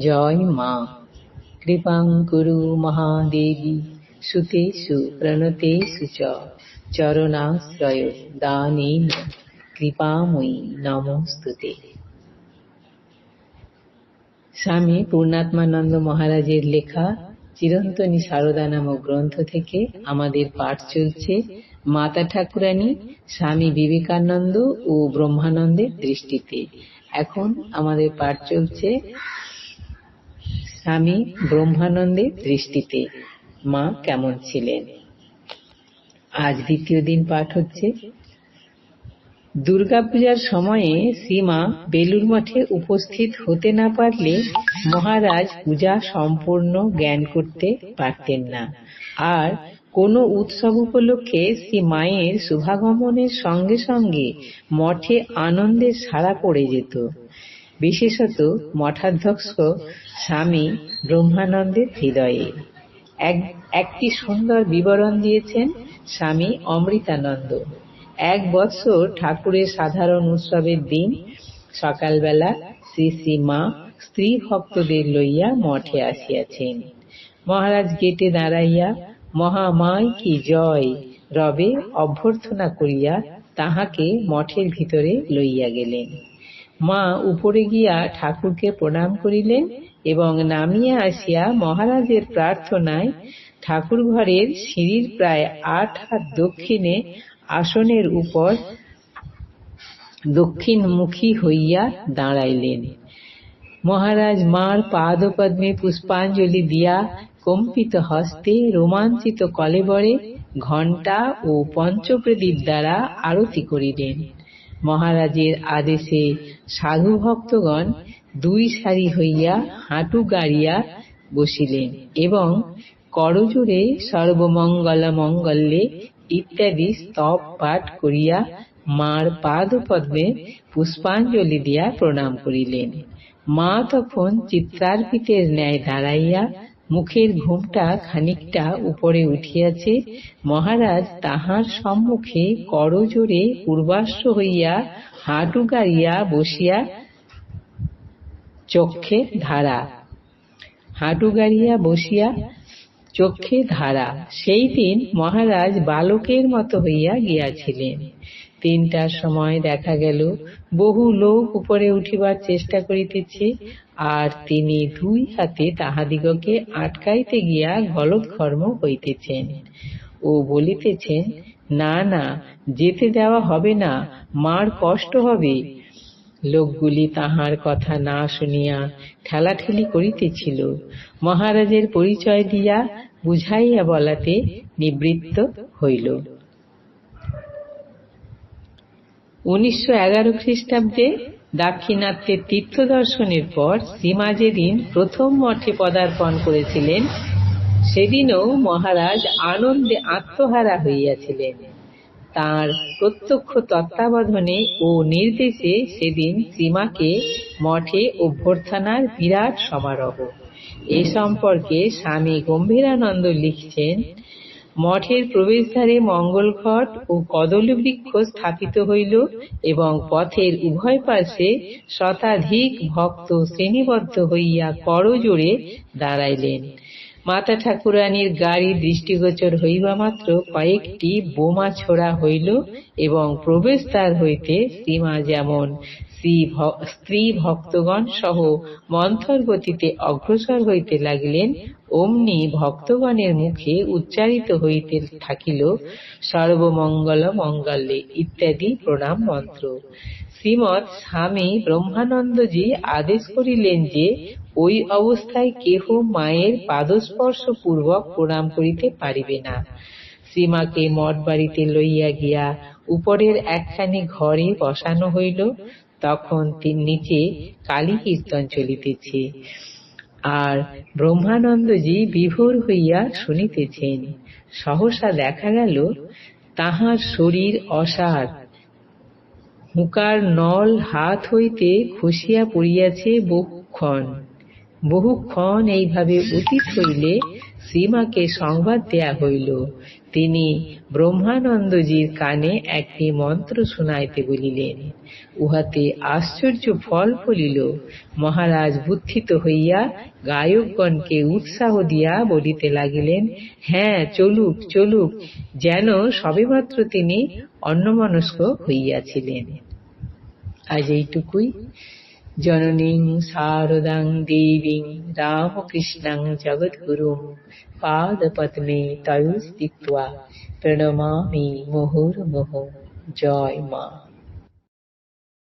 জয় মা। কৃপাং কুরু মহাদেবী সুতেষু প্রণতেষু চ চরণাশ্রয় দানেন কৃপাময়ী নমস্তুতে। স্বামী পূর্ণাত্মানন্দ মহারাজের লেখা চিরন্তনী সারদা নামক গ্রন্থ থেকে আমাদের পাঠ চলছে মাতা ঠাকুরানী স্বামী বিবেকানন্দ ও ব্রহ্মানন্দের দৃষ্টিতে। এখন আমাদের পাঠ চলছে স্বামী ব্রহ্মানন্দের দৃষ্টিতে মা কেমন ছিলেন। আজ দ্বিতীয় দিন পাঠ হচ্ছে। দুর্গাপূজার সময়ে শ্রীমা বেলুড় মঠে উপস্থিত হতে না পারলে মহারাজ পূজা সম্পূর্ণ জ্ঞান করতে পারতেন না। আর কোনো উৎসব উপলক্ষে শ্রী মায়ের শুভাগমনের সঙ্গে সঙ্গে মঠে আনন্দের সাড়া পড়ে যেত। বিশেষত মঠাধ্যক্ষ স্বামী ব্রহ্মানন্দের হৃদয়ে একটি সুন্দর বিবরণ দিয়েছেন স্বামী অমৃতানন্দ। এক বৎসর ঠাকুরের সাধারণ উৎসবের দিন সকালবেলা শ্রী শ্রী মা স্ত্রী ভক্তদের লইয়া মঠে আসিয়াছেন। মহারাজ গেটে দাঁড়াইয়া মহামায় কি জয় রবে অভ্যর্থনা করিয়া তাহাকে মঠের ভিতরে লইয়া গেলেন। মা উপরে গিয়া ঠাকুরকে প্রণাম করিলেন এবং নামিয়া আসিয়া মহারাজের প্রার্থনায় ঠাকুর ঘরের সিঁড়ির প্রায় 8 হাত দক্ষিণে আসনের উপর দক্ষিণমুখী হইয়া দাঁড়াইলেন। মহারাজ মার পাদপদ্মে পুষ্পাঞ্জলি দিয়া কম্পিত হস্তে রোমাঞ্চিত কলেবরে ঘণ্টা ও পঞ্চপ্রদীপ দ্বারা আরতি করিলেন। মহারাজের আদেশে সাধু ভক্তগণ 2 সারি হইয়া হাঁটু গাড়িয়া বসিলেন এবং করজোড়ে সর্বমঙ্গল মঙ্গলে ইত্যাদি স্তব পাঠ করিয়া মার পাদপদ্মে পুষ্পাঞ্জলি দিয়া প্রণাম করিলেন। মা তখন চিত্রার্পিতের ন্যায় দাঁড়াইয়া মুখের ঘুমটা খানিকটা উপরে উঠিয়াছে। মহারাজ তাহার সম্মুখে করজোড়ে পূর্বাশ্র হইয়া হাঁটু গাড়িয়া বসিয়া চক্ষে ধারা। সেই দিন মহারাজ বালকের মতো হইয়া গিয়াছিলেন। 3টার সময় দেখা গেল বহু লোক উপরে উঠিবার চেষ্টা করিতেছে, আর তিনি 2 হাতে তাহাদিগকে আটকাইতে গিয়া গলদঘর্ম হইতেছেন ও বলিতেছেন, না না, যেতে দেওয়া হবে না, মার কষ্ট হবে। লোকগুলি তাহার কথা না শুনিয়া ঠেলাঠেলি করিতেছিল। মহারাজের পরিচয় দিয়া বুঝাইয়া বলাতে নিবৃত্ত হইল। 1911 খ্রিস্টাব্দে দাক্ষিণাত্যের তীর্থ দর্শনের পর শ্রীমা যেদিন প্রথম মঠে পদার্পণ করেছিলেন, সেদিনও মহারাজ আনন্দে আত্মহারা হইয়াছিলেন। তাঁর প্রত্যক্ষ তত্ত্বাবধানে ও নির্দেশে সেদিন শ্রীমাকে মঠে অভ্যর্থনার বিরাট সমারোহ। এ সম্পর্কে স্বামী গম্ভীরানন্দ লিখছেন, মঠের প্রবেশদ্বারে মঙ্গলঘট ও কদলী বৃক্ষ স্থাপিত হইল এবং পথের উভয় পার্শ্বে শতাধিক ভক্ত শ্রেণীবদ্ধ হইয়া করজোড়ে দাঁড়াইলেন। মাতা ঠাকুরানীর গাড়ি দৃষ্টিগোচর হইবা মাত্র কয়েকটি বোমা ছোড়া হইল এবং প্রবেশদ্বার হইতে শ্রীমা যেমন স্ত্রী ভক্তগণ সহ মন্থর গতিতে অগ্রসর হইতে লাগিলেন, অমনি ভক্তগণের মুখে উচ্চারিত হইতে থাকিল সর্বমঙ্গল মঙ্গলে ইত্যাদি প্রণাম মন্ত্র। শ্রীমৎ স্বামী ব্রহ্মানন্দজি আদেশ করিলেন যে ওই অবস্থায় কেহ মায়ের পাদস্পর্শ পূর্বক প্রণাম করিতে পারিবে না। শ্রীমাকে মঠ বাড়িতে লইয়া গিয়া উপরের একখানি ঘরে বসানো হইল। তখন নিচে কালী কীর্তন চলিতেছে, আর ব্রহ্মানন্দজি বিভোর হইয়া শুনিতেছেন। সহসা দেখা গেল তাহার শরীর অসাড়, হুঁকার নল হাত হইতে খসিয়া পড়িয়াছে বহুক্ষণ। বহুক্ষণ এইভাবে অতীত হইলে শ্রীমাকে সংবাদ দেয়া হইল। তিনি ব্রহ্মানন্দজির কানে একটি মন্ত্র শুনাইতে বলিলেন। উহাতে আশ্চর্য ফল ফলিল। মহারাজ বুদ্ধিত হইয়া গায়কগণকে উৎসাহ দিয়া বলিতে লাগিলেন, হ্যাঁ, চলুক চলুক, যেন সবেমাত্র তিনি অন্যমনস্ক হইয়াছিলেন। আজ এইটুকুই। জননীং শারদাং দেবীং রামকৃষ্ণং জগদ্গুরুং পাদপদ্মে তয়োঃ স্থিত্বা প্রণমামি মুহুর্মুহুঃ। জয় মা।